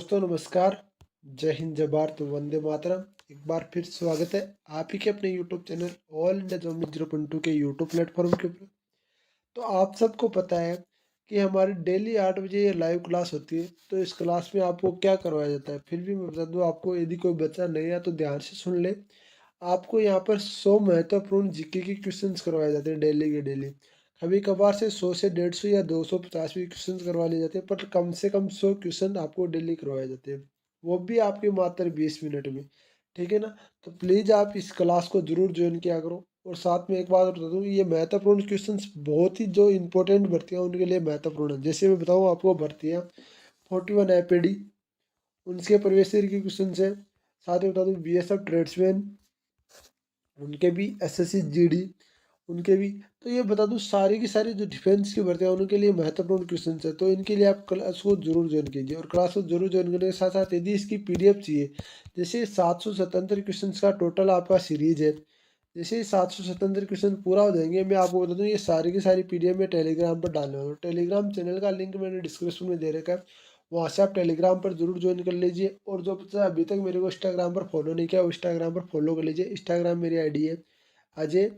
दोस्तों नमस्कार। जय हिंद, जय भारत, वंदे मातरम। एक बार फिर स्वागत है आप ही के अपने YouTube channel all India job 0.2 के यूट्यूब प्लेटफॉर्म के ऊपर। तो आप सबको पता है कि हमारी डेली 8 बजे ये लाइव क्लास होती है। तो इस क्लास में आपको क्या करवाया जाता है, फिर भी मैं बता दूं आपको, यदि कोई बच्चा नहीं है तो ध्यान से सुन ले। आपको यहाँ पर 100 महत्वपूर्ण जीके के क्वेश्चंस करवाए जाते हैं डेली के डेली। कभी कभार से 100 से 150 या 250 भी क्वेश्चन करवा लिए जाते हैं, पर कम से कम 100 क्वेश्चन आपको डेली करवाए जाते हैं, वो भी आपके मात्र 20 मिनट में। ठीक है ना। तो प्लीज़ आप इस क्लास को जरूर ज्वाइन किया करो। और साथ में एक बात बता दूँ, ये महत्वपूर्ण क्वेश्चंस बहुत ही जो इंपॉर्टेंट भर्तियाँ उनके लिए महत्वपूर्ण है। जैसे मैं बताऊँ आपको, भर्तियाँ 41 एपीडी उनके प्रवेश के क्वेश्चन है। साथ में बता दूँ बीएसएफ ट्रेड्समैन उनके भी, एसएससी जीडी उनके भी। तो ये बता दूं सारी की सारी जो डिफेंस की भर्तियां उनके लिए महत्वपूर्ण क्वेश्चन है। तो इनके लिए आप क्लास को जरूर ज्वाइन कीजिए। और क्लास को जरूर ज्वाइन करने के साथ साथ यदि इसकी पीडीएफ चाहिए, जैसे 777 क्वेश्चन का टोटल आपका सीरीज है, जैसे 777 क्वेश्चन पूरा हो जाएंगे, मैं आपको बता दूं ये सारी की सारी पीडीएफ में टेलीग्राम पर डालने वाला हूँ। टेलीग्राम चैनल का लिंक मैंने डिस्क्रिप्शन में दे रखा है, वहाँ से आप टेलीग्राम पर जरूर ज्वाइन कर लीजिए। और जो बच्चा अभी तक मेरे को इंस्टाग्राम पर फॉलो नहीं किया, वो इंस्टाग्राम पर फॉलो कर लीजिए। इंस्टाग्राम मेरी आईडी है अजय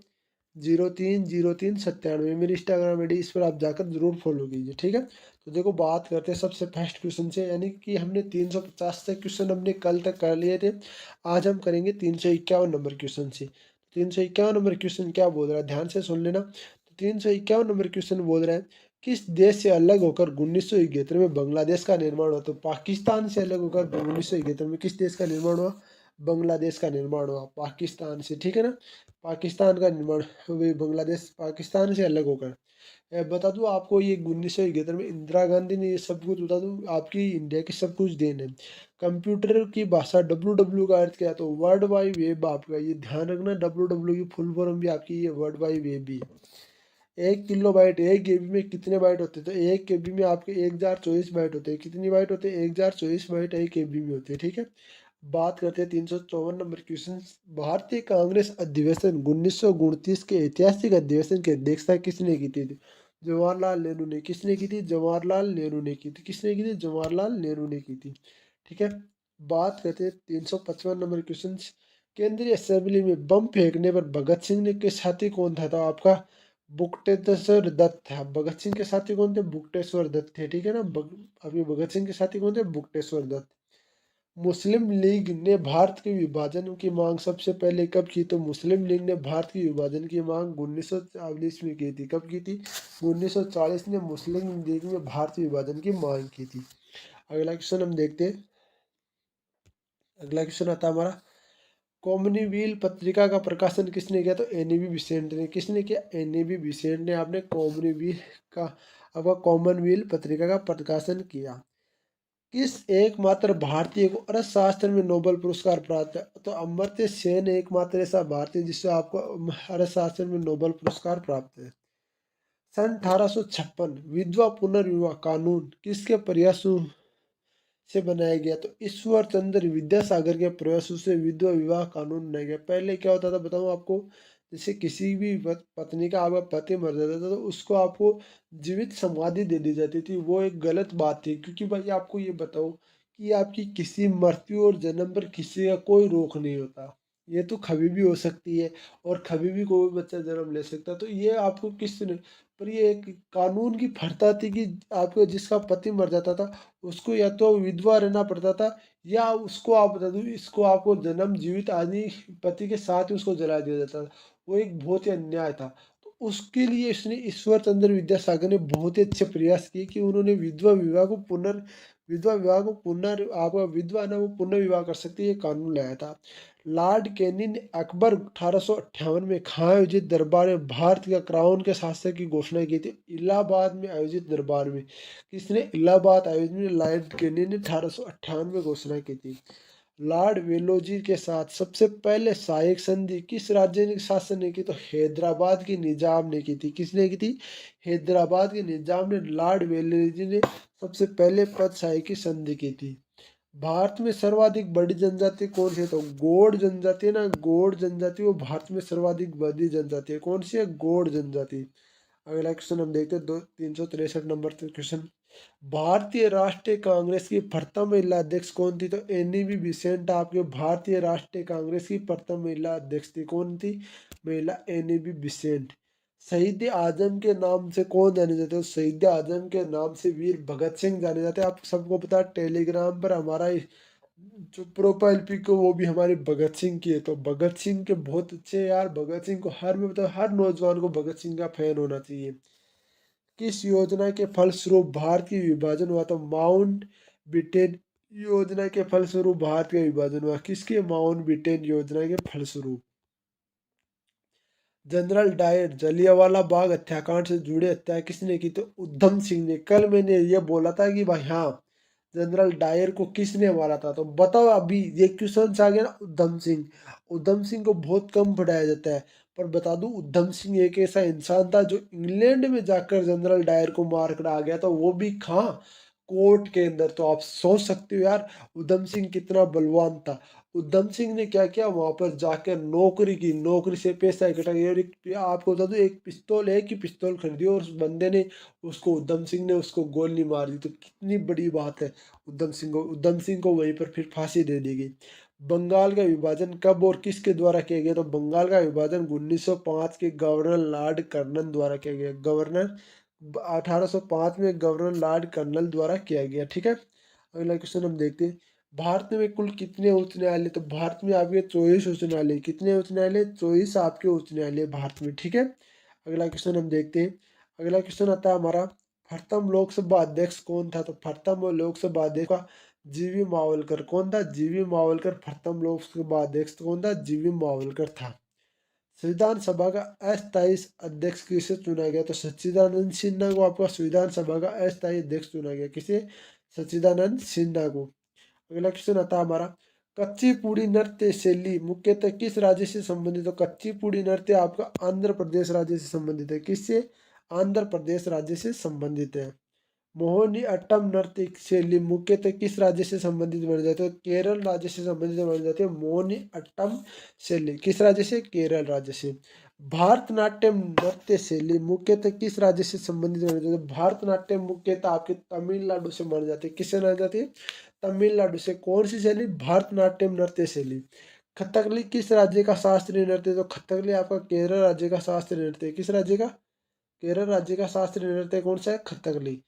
030397 मेरी इंस्टाग्राम आईडी, इस पर आप जाकर जरूर फॉलो कीजिए। ठीक है। तो देखो बात करते हैं सबसे फर्स्ट क्वेश्चन से, यानी कि हमने 350 तक क्वेश्चन हमने कल तक कर लिए थे। आज हम करेंगे 351 नंबर क्वेश्चन से। 351 नंबर क्वेश्चन क्या बोल रहा है, ध्यान से सुन लेना। तो 351 नंबर क्वेश्चन बोल रहा है, किस देश से अलग होकर 1971 में बांग्लादेश का निर्माण हुआ। तो पाकिस्तान से अलग होकर 1971 में किस देश का निर्माण हुआ, बांग्लादेश का निर्माण हुआ। पाकिस्तान से, ठीक है ना, पाकिस्तान का निर्माण, वही बांग्लादेश पाकिस्तान से अलग होकर। बता दूं आपको, ये 1971 में इंदिरा गांधी ने ये सब कुछ, बता दूं आपकी इंडिया की सब कुछ देन है। कंप्यूटर की भाषा WW का अर्थ क्या है, तो वर्ल्ड वाइड वेब। आपका ये ध्यान रखना, WW की फुल फॉर्म भी आपकी ये वर्ल्ड वाइड वेब भी है। 1 किलो बाइट 1 KB में कितने बाइट होते हैं, तो 1 KB में आपके 1024 बाइट होते हैं। कितनी बाइट होते हैं, 1024 बाइट 1 KB में होते हैं। ठीक है। बात करते हैं 354 नंबर क्वेश्चन। भारतीय कांग्रेस अधिवेशन 1929 के ऐतिहासिक अधिवेशन की अध्यक्षता किसने की थी। जवाहरलाल नेहरू ने। किसने की थी, जवाहरलाल नेहरू ने की थी। किसने की थी, जवाहरलाल नेहरू ने की थी। ठीक है। बात करते हैं 355 नंबर क्वेश्चन। केंद्रीय असेंबली में बम फेंकने पर भगत सिंह ने के साथी कौन था, तो आपका बुकटेश्वर दत्त था। भगत सिंह के साथी कौन थे, बुकटेश्वर दत्त थे। ठीक है ना। अभी भगत सिंह के साथी कौन थे, बुकटेश्वर दत्त। मुस्लिम लीग ने भारत के विभाजन की मांग सबसे पहले कब की, तो मुस्लिम लीग ने भारत के विभाजन की मांग 1940 में की थी। कब की थी, 1940 ने मुस्लिम लीग में भारत के विभाजन की मांग की थी। अगला क्वेश्चन हम देखते हैं। अगला क्वेश्चन आता है हमारा, कॉमनवेल्थ पत्रिका का प्रकाशन किसने किया, तो एनएबी बिसेंट ने। किसने किया, एनएबी बिसेंट ने आपने कॉमनवेल्थ का, आपका कॉमनवेल्थ पत्रिका का प्रकाशन किया। किस एकमात्र भारतीय को अर्थशास्त्र में नोबेल पुरस्कार प्राप्त है, तो अमर्त्य सेन एकमात्र ऐसा भारतीय जिससे आपको अर्थशास्त्र में नोबेल पुरस्कार प्राप्त है। सन 1856 विधवा पुनर्विवाह कानून किसके प्रयासों से बनाया गया, तो ईश्वर चंद्र विद्यासागर के प्रयासों से विधवा विवाह कानून बनाया गया। पहले क्या होता था बताऊं आपको, जैसे किसी भी पत्नी का आपका पति मर जाता था तो उसको आपको जीवित समाधि दे दी जाती थी। वो एक गलत बात थी, क्योंकि भाई आपको ये बताओ कि आपकी किसी मृत्यु और जन्म पर किसी का कोई रोक नहीं होता। ये तो कभी भी हो सकती है और कभी भी कोई बच्चा जन्म ले सकता है। तो ये आपको किस ने, पर ये एक कानून की फरता थी कि आपको जिसका पति मर जाता था उसको या तो विधवा रहना पड़ता था, या उसको आप बता दूं, इसको आपको जन्म जीवित आदि पति के साथ ही उसको जला दिया जाता था। वो एक बहुत ही अन्याय था। तो उसके लिए इसने ईश्वर चंद्र विद्यासागर ने बहुत ही अच्छे प्रयास किए कि उन्होंने विधवा विवाह को पुनर् आपका विधवा ना वो पुनर्विवाह कर सकती है, ये कानून लाया था। लॉर्ड कैनिंग ने अकबर 1858 में कहाँ आयोजित दरबार में भारत का क्राउन के शासक की घोषणा की थी, इलाहाबाद में आयोजित दरबार में। किसने, इलाहाबाद आयोजित में लॉर्ड कैनिंग ने 1858 में घोषणा की थी। लॉर्ड वेलोजी के साथ सबसे पहले सहायक संधि किस राज्य ने शासन ने की, तो हैदराबाद के निजाम ने की थी। किसने की थी, हैदराबाद के निजाम ने, लॉर्ड वेलोजी ने सबसे पहले पद सहायक संधि की थी। भारत में सर्वाधिक बड़ी जनजाति कौन सी है, तो गौड़ जनजाति है ना, गौड़ जनजाति वो भारत में सर्वाधिक बड़ी जनजाति है। कौन सी है, गौड़ जनजाति। अगला क्वेश्चन हम देखते हैं 363 नंबर क्वेश्चन। भारतीय राष्ट्रीय कांग्रेस की प्रथम महिला अध्यक्ष कौन थी? तो एनी बी बिसेंट आपके भारतीय राष्ट्रीय कांग्रेस की प्रथम महिला अध्यक्ष थी। कौन थी? महिला एनी बी बिसेंट। शहीद आजम के नाम से कौन जाने जाते हैं? शहीद आजम के नाम से वीर भगत सिंह जाने जाते हैं। आप सबको पता है टेलीग्राम पर हमारा जो प्रोफाइल पिक है वो भी हमारे भगत सिंह की है। तो भगत सिंह के बहुत अच्छे यार, भगत सिंह को हर मैं बताऊँ हर नौजवान को भगत सिंह का फैन होना चाहिए। किस योजना के फलस्वरूप भारत की विभाजन हुआ? तो माउंट ब्रिटेन योजना के फलस्वरूप भारत का विभाजन हुआ। किसके? माउंट ब्रिटेन योजना के फलस्वरूप। जनरल डायर जलियांवाला बाग हत्याकांड से जुड़े हत्या किसने की? तो उधम सिंह ने। कल मैंने ये बोला था कि भाई हाँ, जनरल डायर को किसने मारा था? तो बताओ अभी ये क्वेश्चन आ गया ना, उधम सिंह। उधम सिंह को बहुत कम पढ़ाया जाता है, पर बता दूं उधम सिंह एक ऐसा इंसान था जो इंग्लैंड में जाकर जनरल डायर को मार कर आ गया था, वो भी कहाँ? कोर्ट के अंदर। तो आप सोच सकते हो यार उधम सिंह कितना बलवान था। उधम सिंह ने क्या किया, वहां पर जाकर नौकरी की, नौकरी से पैसा इकट्ठा किया और आपको बता दूं एक पिस्तौल है कि पिस्तौल खरीदी और उस बंदे ने उसको, उधम सिंह ने उसको गोली मार दी। तो कितनी बड़ी बात है। उधम सिंह को वहीं पर फिर फांसी दे दी गई। बंगाल का विभाजन कब और किसके द्वारा किया गया? तो बंगाल का विभाजन 1905 के गवर्नर लॉर्ड कर्नल द्वारा किया गया। गवर्नर 1805 में गवर्नर लॉर्ड कर्नल द्वारा किया गया। ठीक है, अगला क्वेश्चन हम देखते हैं। भारत में कुल कितने उच्च न्यायालय? तो भारत में आपके 24 उच्च न्यायालय। कितने उच्च न्यायालय? 24 आपके उच्च न्यायालय भारत में। ठीक है, अगला क्वेश्चन हम देखते हैं। अगला क्वेश्चन आता है हमारा, प्रथम लोकसभा अध्यक्ष कौन था? तो प्रथम लोकसभा अध्यक्ष का जीवी मावलकर। कौन था? जीवी मावलकर। प्रथम लोकसभा अध्यक्ष कौन था? जीवी मावलकर था। संविधान सभा का अस्थायी अध्यक्ष किसे चुना गया? तो सच्चिदानंद सिन्हा को आपका संविधान सभा का अस्थायी अध्यक्ष चुना गया। किसे? सच्चिदानंद सिन्हा को। अगला क्वेश्चन आता है हमारा, कच्ची पूड़ी नृत्य शैली मुख्यतः किस राज्य से संबंधित है? तो कच्ची पूड़ी नृत्य आपका आंध्र प्रदेश राज्य से संबंधित है। किससे? आंध्र प्रदेश राज्य से संबंधित है। मोहिनी अट्टम नृत्य शैली मुख्यतः किस राज्य से संबंधित मानी जाती है? तो केरल राज्य से संबंधित मानी जाती है मोहिनी अट्टम शैली। किस राज्य से? केरल राज्य से। भारतनाट्यम नृत्य शैली मुख्यतः किस राज्य से संबंधित मानी जाती है? भारतनाट्यम मुख्यतः आपके तमिलनाडु से मानी जाती है। किससे मानी जाती है? तमिलनाडु से। कौन सी शैली? भारतनाट्यम नृत्य शैली। कथकली किस राज्य का शास्त्रीय नृत्य? तो कथकली आपका केरल राज्य का शास्त्रीय नृत्य है। किस राज्य का? केरल राज्य का शास्त्रीय नृत्य कौन सा है? कथकली।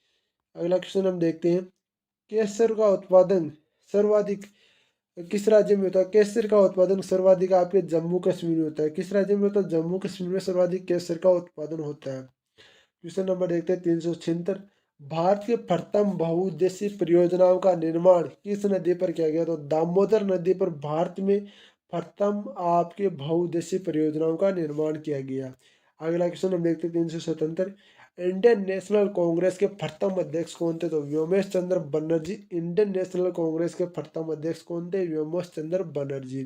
अगला क्वेश्चन हम देखते हैं, केसर का उत्पादन सर्वाधिक किस राज्य में होता है? केसर का उत्पादन सर्वाधिक आपके जम्मू कश्मीर में होता है। किस राज्य में होता है? जम्मू कश्मीर में सर्वाधिक केसर का उत्पादन होता है। क्वेश्चन नंबर देखते हैं 376, भारत के प्रथम बहुउद्देशीय परियोजनाओं का निर्माण किस नदी पर किया गया? तो दामोदर नदी पर भारत में प्रथम आपके बहुउद्देशीय परियोजनाओं का निर्माण किया गया। अगला क्वेश्चन हम देखते हैं 377, इंडियन नेशनल कांग्रेस के प्रथम अध्यक्ष कौन थे? तो व्योमेश चंद्र बनर्जी। इंडियन नेशनल कांग्रेस के प्रथम अध्यक्ष कौन थे? व्योमेश चंद्र बनर्जी।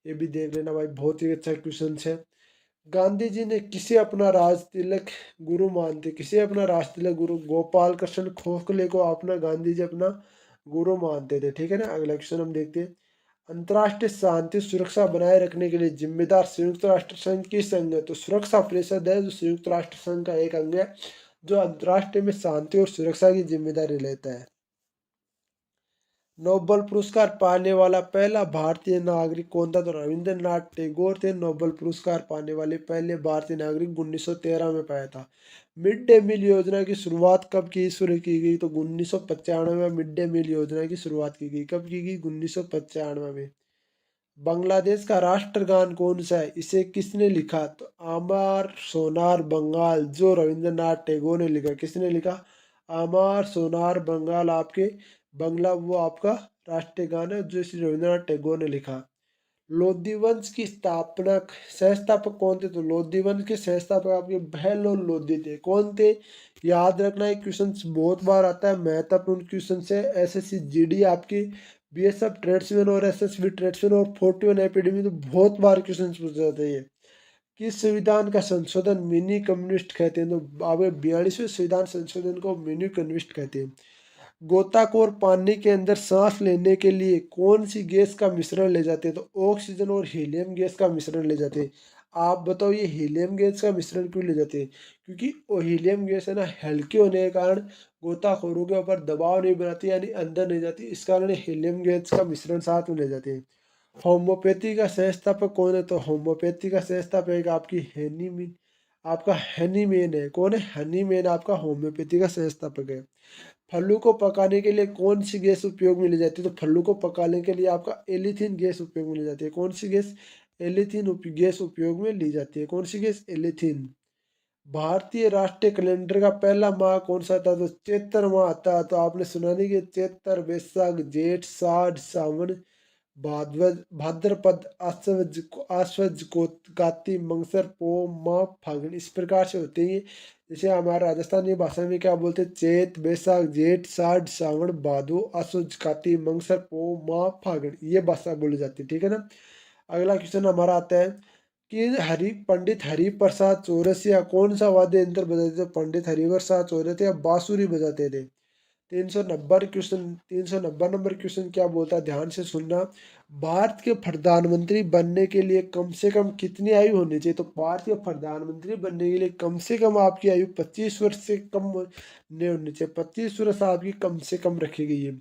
ये भी देख लेना भाई, बहुत ही अच्छा क्वेश्चन है। गांधी जी ने किसे अपना राज तिलक गुरु मानते? किसे अपना राज तिलक गुरु? गोपाल कृष्ण गोखले को अपना गांधी जी अपना गुरु मानते थे। ठीक है ना, अगला क्वेश्चन हम देखते हैं, अंतर्राष्ट्रीय शांति सुरक्षा बनाए रखने के लिए जिम्मेदार संयुक्त राष्ट्र संघ की संघ है? तो सुरक्षा परिषद है जो संयुक्त राष्ट्र संघ का एक अंग है जो अंतर्राष्ट्रीय में शांति और सुरक्षा की जिम्मेदारी लेता है। नोबेल पुरस्कार पाने वाला पहला भारतीय नागरिक कौन था? तो रविंद्रनाथ टैगोर थे नोबेल पुरस्कार पाने वाले पहले भारतीय नागरिक। 1913 में पाया था। मिड डे मील योजना की शुरुआत कब की शुरू की गई? तो 1995 में मिड डे मील योजना की शुरुआत की गई। कब की गई? 1995 में। बांग्लादेश का राष्ट्रगान कौन सा है? इसे किसने लिखा? तो आमार सोनार बंगाल, जो रविंद्रनाथ टैगोर ने लिखा। किसने लिखा? आमार सोनार बंगाल आपके बंगला वो आपका राष्ट्रीय गान है जो श्री रविंद्रनाथ टैगोर ने लिखा। लोधी वंश की स्थापना सहस्थापक कौन थे? तो लोधी वंश के सहस्थापक आपके बहलोल लोधी थे। कौन थे? याद रखना, एक क्वेश्चन बहुत बार आता है, महत्वपूर्ण क्वेश्चन से। एसएससी जीडी आपकी बीएसएफ ट्रेड्समैन और एसएसबी ट्रेड्समैन और 41 एकेडमी तो बहुत बार क्वेश्चन पूछे जाते हैं। किस संविधान का संशोधन मिनी कम्युनिस्ट कहते हैं? तो आप 42वें संविधान संशोधन को मिनी कम्युनिस्ट कहते हैं। गोताखोर पानी के अंदर सांस लेने के लिए कौन सी गैस का मिश्रण ले जाते हैं? तो ऑक्सीजन और हीलियम गैस का मिश्रण ले जाते हैं। आप बताओ ये हीलियम गैस का मिश्रण क्यों ले जाते हैं? क्योंकि वो हीलियम गैस है ना हल्के होने के कारण गोताखोरों के ऊपर दबाव नहीं बनाती, यानी अंदर नहीं जाती, इस कारण हीलियम गैस का मिश्रण साथ में ले जाते हैं। होम्योपैथी का सहस्थापक कौन है? तो होम्योपैथी का सहस्थापक आपकी हैनीमीन, आपका हैनीमेन है। कौन है? हनीमेन आपका होम्योपैथी का संस्थापक है। फल्लू को पकाने के लिए कौन सी गैस उपयोग में ली जाती है? तो फल्लू को पकाने के लिए आपका एलिथीन गैस उपयोग में ली जाती है। कौन सी गैस? एलिथीन गैस उपयोग में ली जाती है। कौन सी गैस? एलिथीन। भारतीय राष्ट्रीय कैलेंडर का पहला माह कौन सा था? तो चैत्र माह आता है। तो आपने सुना नहीं कि चैत्र, वैशाख, जेठ, साठ, सावन, भाद्रपद, भाद्रपद, आश्वज, आश्वज को, कात्ती, मंगसर, पो, माह, फागुन, इस प्रकार से होते हैं। जैसे हमारे राजस्थानी भाषा में क्या बोलते हैं? चैत, बैसाख, जेठ, साठ, सावन, भादो, आश्वज, कात्ती, मंगसर, पो, माह, फागुन, ये भाषा बोली जाती है। ठीक है ना। अगला क्वेश्चन हमारा आता है कि पंडित हरिप्रसाद चौरसिया कौन सा वाद्य यंत्र बजाते थे? पंडित हरिप्रसाद चौरसिया बांसुरी बजाते थे। 390 नंबर क्वेश्चन क्या बोलता है? ध्यान से सुनना। भारत के प्रधानमंत्री बनने के लिए कम से कम कितनी आयु होनी चाहिए? तो भारत के प्रधानमंत्री बनने के लिए कम से कम आपकी आयु 25 वर्ष से कम नहीं होनी चाहिए। 25 वर्ष आपकी कम से कम रखी गई है।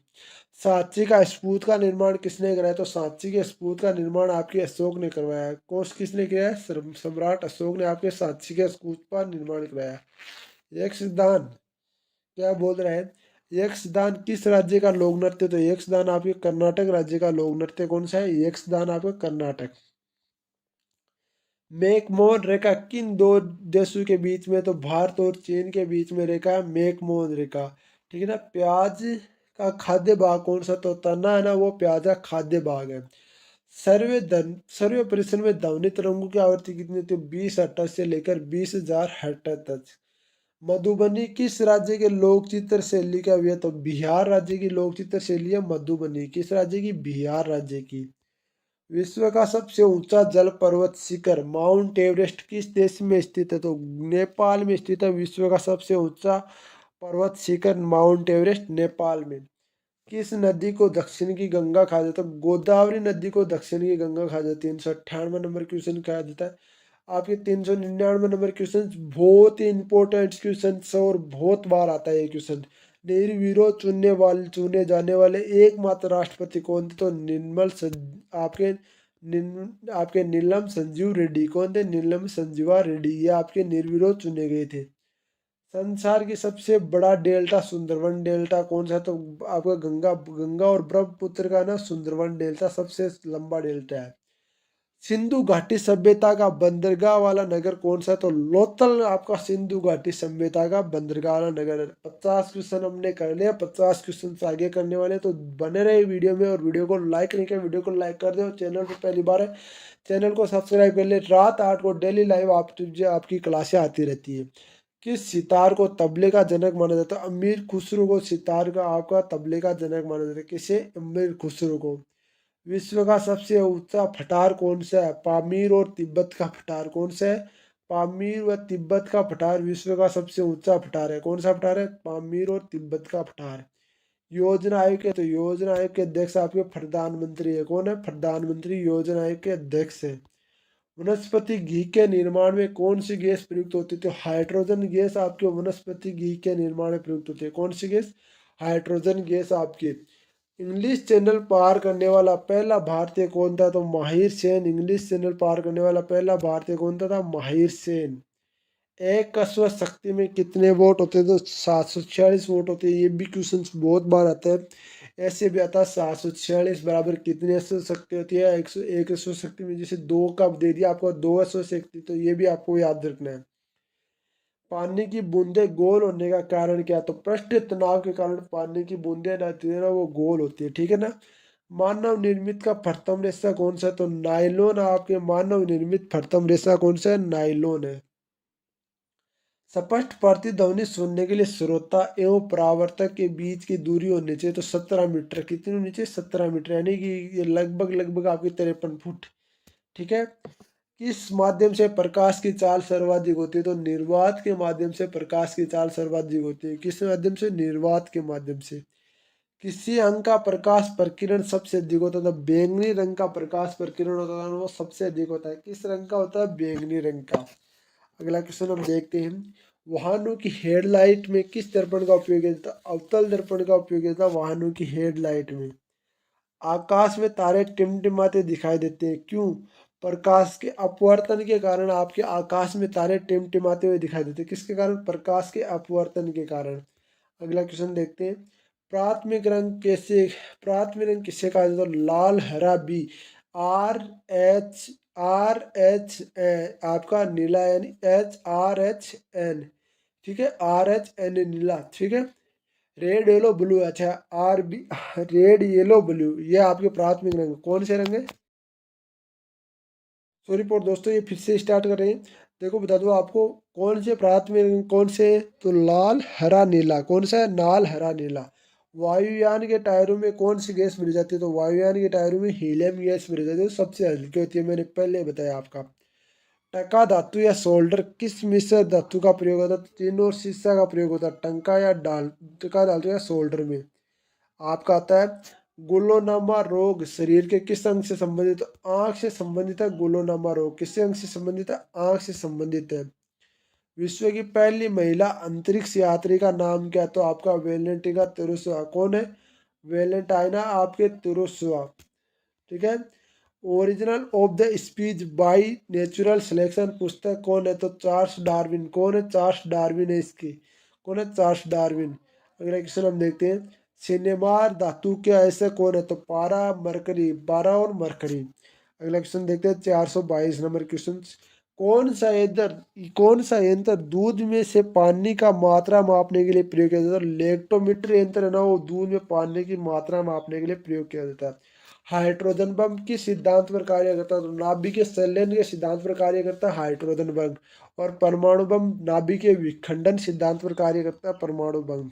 सांची का स्फूत का निर्माण किसने कराया? तो सांची के स्फूत का निर्माण आपके अशोक ने करवाया है। कोष किसने किया है? सम्राट अशोक ने आपके सांची के स्फूत का निर्माण कराया। यक्षगान क्या बोल रहा है? यक्षगान किस राज्य का लोक नृत्य? तो यक्षगान आपके कर्नाटक राज्य का लोक नृत्य कौन सा है? यक्षगान आपका कर्नाटक। मैकमोहन रेखा किन दो देशों के बीच में? तो भारत और चीन के बीच में रेखा है मैकमोहन रेखा। ठीक है ना। प्याज का खाद्य भाग कौन सा? तो तना है ना, वो प्याज का खाद्य भाग है। सर्वे परिसर में ध्वनि तरंगों की आवृत्ति कितनी होती है? 20 हर्ट्ज से लेकर 20,000 हर्ट्ज तक। मधुबनी किस राज्य के लोक चित्र शैली का व्यय? तो बिहार राज्य की लोक चित्र शैली है मधुबनी। किस राज्य की? बिहार राज्य की। विश्व का सबसे ऊंचा जल पर्वत शिखर माउंट एवरेस्ट किस देश में स्थित है? तो नेपाल में स्थित है विश्व का सबसे ऊंचा पर्वत शिखर माउंट एवरेस्ट, नेपाल में। किस नदी को दक्षिण की गंगा कहा जाता है? गोदावरी नदी को दक्षिण की गंगा कहा जाती है। 398 नंबर क्वेश्चन कहा जाता है। आपके 399 नंबर क्वेश्चन बहुत ही इंपॉर्टेंट क्वेश्चन और बहुत बार आता है ये क्वेश्चन। निर्विरोध चुने जाने वाले एकमात्र राष्ट्रपति कौन थे? तो आपके आपके नीलम संजीव रेड्डी। कौन थे? नीलम संजीवा रेड्डी, ये आपके निर्विरोध चुने गए थे। संसार की सबसे बड़ा डेल्टा सुंदरवन डेल्टा कौन सा है? तो आपका गंगा गंगा और ब्रह्मपुत्र का ना सुंदरवन डेल्टा सबसे लंबा डेल्टा है। सिंधु घाटी सभ्यता का बंदरगाह वाला नगर कौन सा है? तो लोथल आपका सिंधु घाटी सभ्यता का बंदरगाह वाला नगर है। 50 क्वेश्चन हमने कर लिया, 50 क्वेश्चन आगे करने वाले, तो बने रहे वीडियो में। और वीडियो को लाइक नहीं किया, वीडियो को लाइक कर दो। चैनल पर पहली बार है, चैनल को सब्सक्राइब कर ले। रात 8 को डेली लाइव आपकी क्लासें आती रहती है। किस सितार को तबले का जनक माना जाता है? अमीर खुसरो को सितार का आपका तबले का जनक माना जाता है। किसे? अमीर खुसरो को। विश्व का सबसे ऊंचा पठार कौन सा है? पामीर और तिब्बत का पठार कौन सा है? पामीर व तिब्बत का पठार विश्व का सबसे ऊंचा पठार है। कौन सा पठार है? पामीर और तिब्बत का पठार। योजना आयोग के, तो योजना आयोग के अध्यक्ष आपके प्रधानमंत्री है। कौन है? प्रधानमंत्री योजना आयोग के अध्यक्ष है। वनस्पति घी के निर्माण में कौन सी गैस प्रयुक्त होती है? तो हाइड्रोजन गैस आपके वनस्पति घी के निर्माण में प्रयुक्त होती है। कौन सी गैस? हाइड्रोजन गैस आपकी। इंग्लिश चैनल पार करने वाला पहला भारतीय कौन था? तो माहिर सेन। इंग्लिश चैनल पार करने वाला पहला भारतीय कौन था? माहिर सेन। एक अश्व शक्ति में कितने वोट होते हैं? तो 746 वोट होते हैं। ये भी क्वेश्चन बहुत बार आता है। ऐसे भी आता है 746 बराबर कितनी अश्व शक्ति होती है? 101 अश्व शक्ति में जैसे 2 का दे दिया आपको 2 अश्व शक्ति, तो ये भी आपको याद रखना है। पानी की बूंदे गोल होने का कारण क्या? तो पृष्ठ तनाव के कारण पानी की बूंदे रहती है ना, वो गोल होती है। ठीक है ना। मानव निर्मित का प्रथम रेशा कौन सा है? तो नाइलोन। आपके मानव निर्मित प्रथम रेशा कौन सा है? नाइलोन है। स्पष्ट प्रतिध्वनि सुनने के लिए श्रोता एवं परावर्तक के बीच की दूरी होनी चाहिए। तो 17 मीटर। कितनी होनी चाहिए? 17 मीटर, यानी कि ये लगभग लगभग आपकी 53 फुट। ठीक है। किस माध्यम से प्रकाश की चाल सर्वाधिक होती है? तो निर्वात के माध्यम से प्रकाश की चाल सर्वाधिक होती है। किस माध्यम से? निर्वात के माध्यम से। किसी अंग का प्रकाश प्रकीर्ण सबसे अधिक होता था, बैंगनी रंग का प्रकाश प्रकीर्ण होता था, वो सबसे अधिक होता है। किस रंग का होता है? बैंगनी रंग का। अगला क्वेश्चन हम देखते हैं, वाहनों की हेडलाइट में किस दर्पण का उपयोग किया जाता है? अवतल दर्पण का उपयोग किया जाता है वाहनों की हेडलाइट में। आकाश में तारे टिमटिमाते दिखाई देते हैं, क्यों? प्रकाश के अपवर्तन के कारण आपके आकाश में तारे टिमटिमाते हुए दिखाई देते हैं। किसके कारण? प्रकाश के अपवर्तन के कारण। अगला क्वेश्चन देखते हैं, प्राथमिक रंग कैसे प्राथमिक रंग किसे कहा जाता है? लाल, हरा, बी, एच आर एच आपका नीला, यानी HRHN, ठीक है, RHN नीला, ठीक है। रेड येलो ब्लू, अच्छा, RB रेड येलो ब्लू, ये आपके प्राथमिक रंग कौन से रंग है? सॉरी फॉर दोस्तों, ये फिर से स्टार्ट कर रहे हैं। देखो बता दो आपको, कौन से प्राथमिक रंग कौन से हैं? तो लाल, हरा, नीला। कौन सा है? लाल, हरा, नीला। वायुयान के टायरों में कौन सी गैस मिल जाती है? तो वायुयान के टायरों में हीलियम गैस मिल जाती है, सबसे हल्की होती है, मैंने पहले बताया आपका। टंका धातु या सोल्डर किस मिश्र धातु का प्रयोग होता है? तो टिन और शीशा का प्रयोग होता है, टंका या डाल टंका धातु या सोल्डर में। आपका आता है, गुलोनामा रोग शरीर के किस अंग से संबंधित? आंख से संबंधित है। गुलोनामा रोग किस अंग से संबंधित है? आंख से संबंधित है। विश्व की पहली महिला अंतरिक्ष यात्री का नाम क्या? तो आपका वेलेंटिना तेरेस्वा। कौन है? वेलेंटाइना आपके तेरेस्वा, ठीक है। Original of the speech by natural selection पुस्तक कौन है? तो चार्ल्स डार्विन। कौन है? चार्ल्स डार्विन है इसकी। कौन है? Charles Darwin. अगला क्वेश्चन हम देखते हैं, सिनेमार धातु के ऐसे कौन है? तो पारा, मरकरी, पारा और मरकरी। अगला क्वेश्चन देखते हैं 422 नंबर क्वेश्चन, कौन सा यंत्र दूध में से पानी का मात्रा मापने के लिए प्रयोग किया जाता है? लेक्टोमीटर यंत्र है ना, वो दूध में पानी की मात्रा मापने के लिए प्रयोग किया जाता है। हाइड्रोजन बम किस सिद्धांत पर कार्य करता है? तो नाभिक के संलयन के सिद्धांत पर कार्य करता है हाइड्रोजन बम। और परमाणु बम नाभिक के विखंडन सिद्धांत पर कार्य करता है परमाणु बम।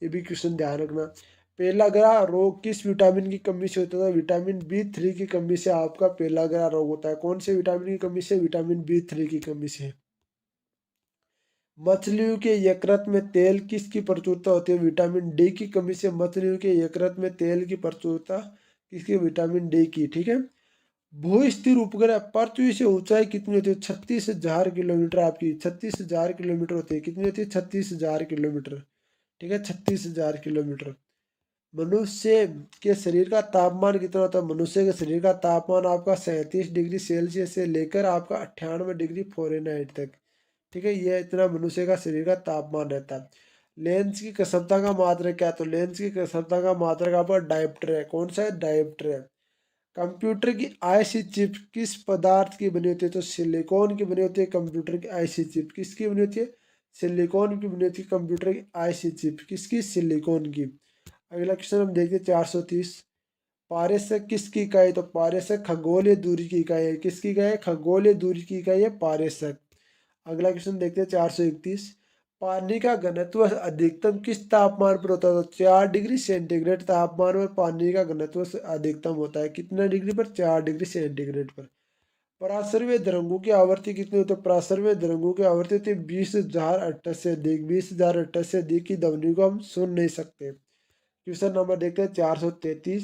ये भी क्वेश्चन ध्यान रखना। पेलाग्रा रोग किस विटामिन की कमी से होता है? विटामिन B3 की कमी से आपका पेलाग्रा रोग होता है। कौन से विटामिन की कमी से? विटामिन B3 की कमी से। मछलियों के यकृत में तेल किसकी प्रचुरता होती है? विटामिन D की कमी से मछलियों के यकृत में तेल की प्रचुरता किसकी? विटामिन D की, ठीक है। भू स्थिर उपग्रह पृथ्वी से ऊंचाई कितनी होती है? 36,000 किलोमीटर, आपकी 36,000 किलोमीटर होती है। कितनी होती है? 36,000 किलोमीटर, ठीक है, 36,000 किलोमीटर। मनुष्य के शरीर का तापमान कितना होता है? मनुष्य के शरीर का तापमान आपका 37 डिग्री सेल्सियस से लेकर आपका 98 डिग्री फ़ारेनहाइट तक, ठीक है, ये इतना मनुष्य का शरीर का तापमान रहता है। लेंस की कसमता का मात्रक क्या है? तो लेंस की कसमता का मात्रक आपका डायप्टर है। कौन सा है? डायप्टर है। कंप्यूटर की आईसी चिप किस पदार्थ की बनी होती है? तो सिलिकॉन की बनी होती है कंप्यूटर की आईसी चिप। किसकी बनी होती है? सिलिकॉन की बनी होती है कंप्यूटर की आईसी चिप। किसकी? सिलिकॉन की। अगला क्वेश्चन हम देखते हैं 430, पारेसक किसकी इकाई है? तो पारेसक खगोलीय दूरी की इकाई है। किसकी इकाई है? खगोलीय दूरी की इकाई है पारेसक। अगला क्वेश्चन देखते हैं 431, पानी का घनत्व अधिकतम किस तापमान पर होता है? तो 4 डिग्री सेंटीग्रेड तापमान पर पानी का घनत्व अधिकतम होता है। कितना डिग्री पर? 4 डिग्री सेंटीग्रेड पर। पराश्रव्य तरंगों की आवृत्ति कितनी होती है? पराश्रव्य तरंगों की आवृत्ति होती है 20,000 से अधिक। 20,000 से अधिक की ध्वनि को हम सुन नहीं सकते। क्वेश्चन नंबर देखते हैं 433,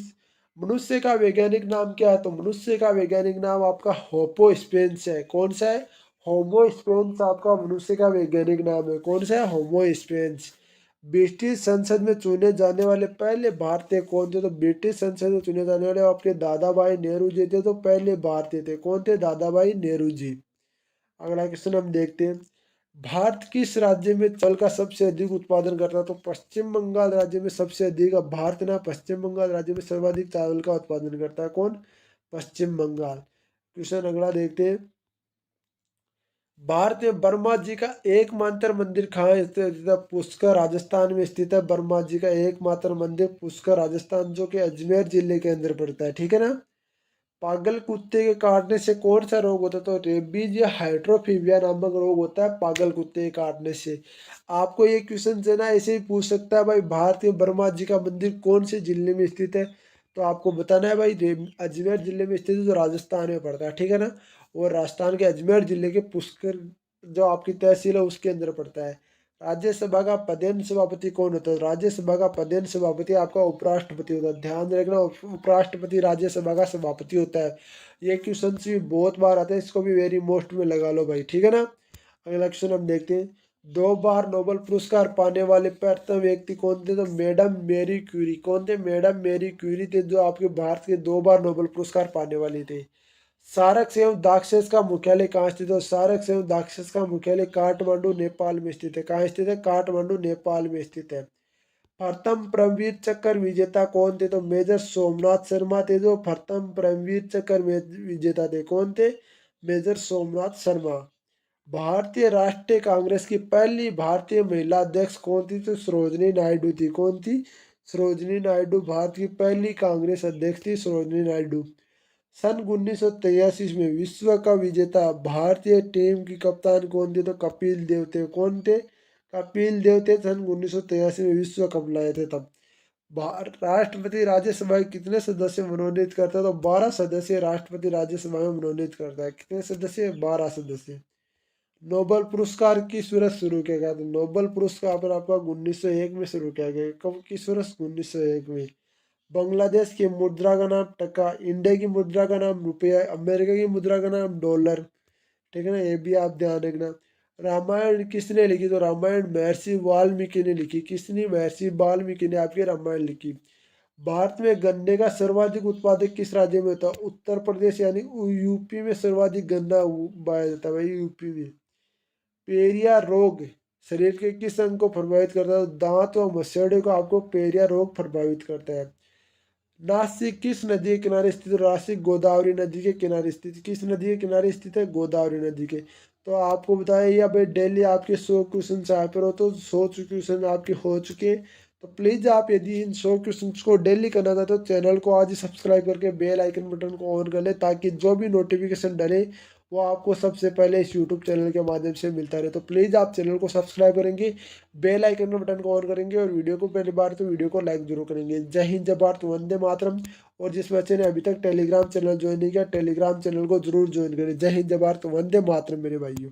मनुष्य का वैज्ञानिक नाम क्या है? तो मनुष्य का वैज्ञानिक नाम आपका होपो स्पेंस है। कौन सा है? होमो स्पेंस आपका मनुष्य का वैज्ञानिक नाम है। कौन सा है? होमो स्पेंस। ब्रिटिश संसद में चुने जाने वाले पहले भारतीय कौन थे? तो ब्रिटिश संसद में चुने जाने वाले आपके दादा भाई नेहरू जी थे, तो पहले भारतीय थे। कौन थे? दादा भाई नेहरू जी। अगला क्वेश्चन हम देखते हैं, भारत किस राज्य में चावल का सबसे अधिक उत्पादन करता है? तो पश्चिम बंगाल राज्य में सबसे अधिक। अब भारत ना, पश्चिम बंगाल राज्य में सर्वाधिक चावल का उत्पादन करता है। कौन? पश्चिम बंगाल। क्वेश्चन अगला देखते हैं, भारत में वर्मा जी का एकमात्र मंदिर कहाँ स्थित है? पुष्कर राजस्थान में स्थित है। वर्मा जी का एकमात्र मंदिर पुष्कर राजस्थान, जो कि अजमेर जिले के अंदर पड़ता है, ठीक है ना। पागल कुत्ते के काटने से कौन सा रोग होता है? तो रेबीज या हाइड्रोफीबिया नामक रोग होता है पागल कुत्ते के काटने से। आपको ये क्वेश्चन जो है ना ऐसे ही पूछ सकता है, भाई भारत के वर्मा जी का मंदिर कौन से जिले में स्थित है? तो आपको बताना है भाई अजमेर जिले में स्थित है, जो राजस्थान में पड़ता है, ठीक है ना। और राजस्थान के अजमेर जिले के पुष्कर जो आपकी तहसील है उसके अंदर पड़ता है। राज्यसभा का पदेन सभापति कौन होता है? राज्यसभा का पदेन सभापति आपका उपराष्ट्रपति होता है। ध्यान रखना, उपराष्ट्रपति राज्यसभा का सभापति होता है। ये क्वेश्चन भी बहुत बार आता है, इसको भी वेरी मोस्ट में लगा लो भाई, ठीक है ना। अगला क्वेश्चन हम देखते हैं। 2 बार नोबेल पुरस्कार पाने वाले प्रथम व्यक्ति कौन थे? तो मैडम मैरी क्यूरी। कौन थे? मैडम मैरी क्यूरी थे, जो आपके भारत के 2 बार नोबेल पुरस्कार पाने वाले थे। सारक्स एवं दाक्षस का मुख्यालय कहाँ स्थित है? सारक्स एवं दाक्षस का मुख्यालय काठमांडू नेपाल में स्थित है। कहाँ स्थित है? काठमांडू नेपाल में स्थित है। प्रथम परमवीर चक्र विजेता कौन थे? तो मेजर सोमनाथ शर्मा थे, जो प्रथम परमवीर चक्र विजेता थे। कौन थे? मेजर सोमनाथ शर्मा। भारतीय राष्ट्रीय कांग्रेस की पहली भारतीय महिला अध्यक्ष कौन थी? तो सरोजनी नायडू थी। कौन थी? सरोजनी नायडू भारत की पहली कांग्रेस अध्यक्ष थी, सरोजनी नायडू। सन 1983 में विश्व का विजेता भारतीय टीम की कप्तान कौन थे? तो कपिल देव थे। कौन थे? कपिल देव थे, सन 1983 में विश्व कप लाए थे तब। राष्ट्रपति राज्यसभा के कितने सदस्य मनोनीत करता है? तो 12 सदस्य राष्ट्रपति राज्यसभा में मनोनीत करता है। कितने सदस्य? 12 सदस्य। नोबेल पुरस्कार किस वर्ष शुरू किया गया? तो नोबेल पुरस्कार पर आपका 1901 में शुरू किया गया। कब? किस वर्ष? 1901 में। बांग्लादेश की मुद्रा का नाम टका, इंडिया की मुद्रा का नाम रुपया, अमेरिका की मुद्रा का नाम डॉलर, ठीक है ना। ये भी आप ध्यान रखना। रामायण किसने लिखी? तो रामायण महर्षि वाल्मीकि ने लिखी। किसने? महर्षि वाल्मीकि ने आपकी रामायण लिखी। भारत में गन्ने का सर्वाधिक उत्पादक किस राज्य में होता है? उत्तर प्रदेश यानी यूपी में सर्वाधिक गन्ना उगाया जाता है भाई, यूपी में। पेरिया रोग शरीर के किस अंग को प्रभावित करता है? दांत व मस्तिष्क को आपको पेरिया रोग प्रभावित करता है। नासिक किस नदी के किनारे स्थित है? नासिक गोदावरी नदी के किनारे स्थित। किस नदी के किनारे स्थित है? गोदावरी नदी के। तो आपको बताया या भाई डेली आपके 100 क्वेश्चन यहाँ पर हो, तो 100 क्वेश्चन आपके हो चुके। तो प्लीज़ आप यदि इन 100 क्वेश्चन को डेली करना चाहते हो, चैनल को आज ही सब्सक्राइब करके बेल आइकन बटन को ऑन कर ले, ताकि जो भी नोटिफिकेशन डले वो आपको सबसे पहले इस यूट्यूब चैनल के माध्यम से मिलता रहे। तो प्लीज़ आप चैनल को सब्सक्राइब करेंगे, बेल आइकन बटन को ऑन करेंगे, और वीडियो को पहली बार तो वीडियो को लाइक जरूर करेंगे। जय हिंद, जय भारत, वंदे मातरम। और जिस बच्चे ने अभी तक टेलीग्राम चैनल ज्वाइन नहीं किया, टेलीग्राम चैनल को जरूर ज्वाइन करें। जय हिंद, जय भारत, वंदे मातरम मेरे भाइयों।